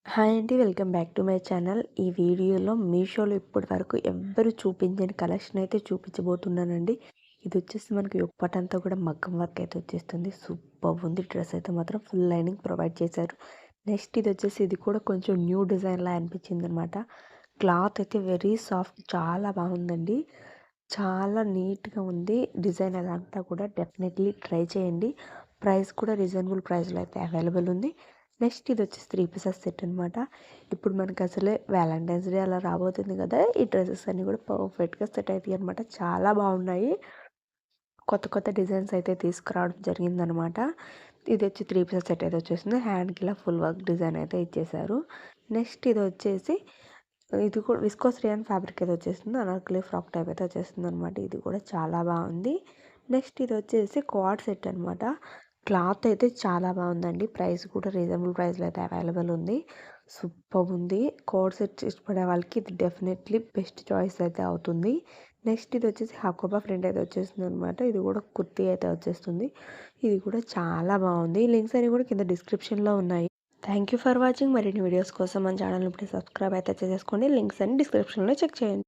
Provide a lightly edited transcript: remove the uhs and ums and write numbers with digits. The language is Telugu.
హాయ్ అండి. Welcome back to my channel. ఈ వీడియోలో మీషోలో ఇప్పటివరకు ఎవ్వరు చూపించని కలెక్షన్ అయితే చూపించబోతున్నానండి. ఇది వచ్చేసి మనకి యోగపాటంతా కూడా మగ్గం వర్క్ అయితే వచ్చేస్తుంది. సూపర్ ఉంది. డ్రెస్ అయితే మాత్రం ఫుల్ లైనింగ్ ప్రొవైడ్ చేశారు. నెక్స్ట్ ఇది వచ్చేసి ఇది కూడా కొంచెం న్యూ డిజైన్లా అనిపించింది అనమాట. క్లాత్ అయితే వెరీ సాఫ్ట్, చాలా బాగుందండి. చాలా నీట్గా ఉంది. డిజైన్ అదంతా కూడా డెఫినెట్లీ ట్రై చేయండి. ప్రైస్ కూడా రీజనబుల్ ప్రైస్లో అయితే అవైలబుల్ ఉంది. నెక్స్ట్ ఇది వచ్చేసి 3 పీసెస్ సెట్ అనమాట. ఇప్పుడు మనకి అసలే వ్యాలంటైన్స్ డే అలా రాబోతుంది కదా, ఈ డ్రెస్సెస్ అన్నీ కూడా పర్ఫెక్ట్గా సెట్ అవుతాయి అనమాట. చాలా బాగున్నాయి. కొత్త కొత్త డిజైన్స్ అయితే తీసుకురావడం జరిగిందనమాట. ఇది వచ్చి 3 పీసెస్ సెట్ అయితే వచ్చేసింది. హ్యాండ్కి ఇలా ఫుల్ వర్క్ డిజైన్ అయితే ఇచ్చేసారు. నెక్స్ట్ ఇది వచ్చేసి ఇది కూడా విస్కోస్ రియాన్ ఫ్యాబ్రిక్ అయితే వచ్చేసింది. అనార్కలి ఫ్రాక్ టైప్ అయితే వచ్చేస్తుంది అనమాట. ఇది కూడా చాలా బాగుంది. నెక్స్ట్ ఇది వచ్చేసి క్వాడ్ సెట్ అనమాట. క్లాత్ అయితే చాలా బాగుందండి. ప్రైస్ కూడా రీజనబుల్ ప్రైస్లో అయితే అవైలబుల్ ఉంది. సూపర్ ఉంది. కోడ్ సెట్ ఇష్టపడే వాళ్ళకి ఇది డెఫినెట్లీ బెస్ట్ చాయిస్ అయితే అవుతుంది. నెక్స్ట్ ఇది వచ్చేసి హకోబా ప్రింట్ అయితే వచ్చేస్తుంది అనమాట. ఇది కూడా కుర్తీ అయితే వచ్చేస్తుంది. ఇది కూడా చాలా బాగుంది. లింక్స్ అన్ని కూడా కింద డిస్క్రిప్షన్లో ఉన్నాయి. Thank you for watching. మరిన్ని వీడియోస్ కోసం మన ఛానల్ ఇప్పుడు సబ్స్క్రైబ్ అయితే చేసేసుకోండి. లింక్స్ అన్ని డిస్క్రిప్షన్లో చెక్ చేయండి.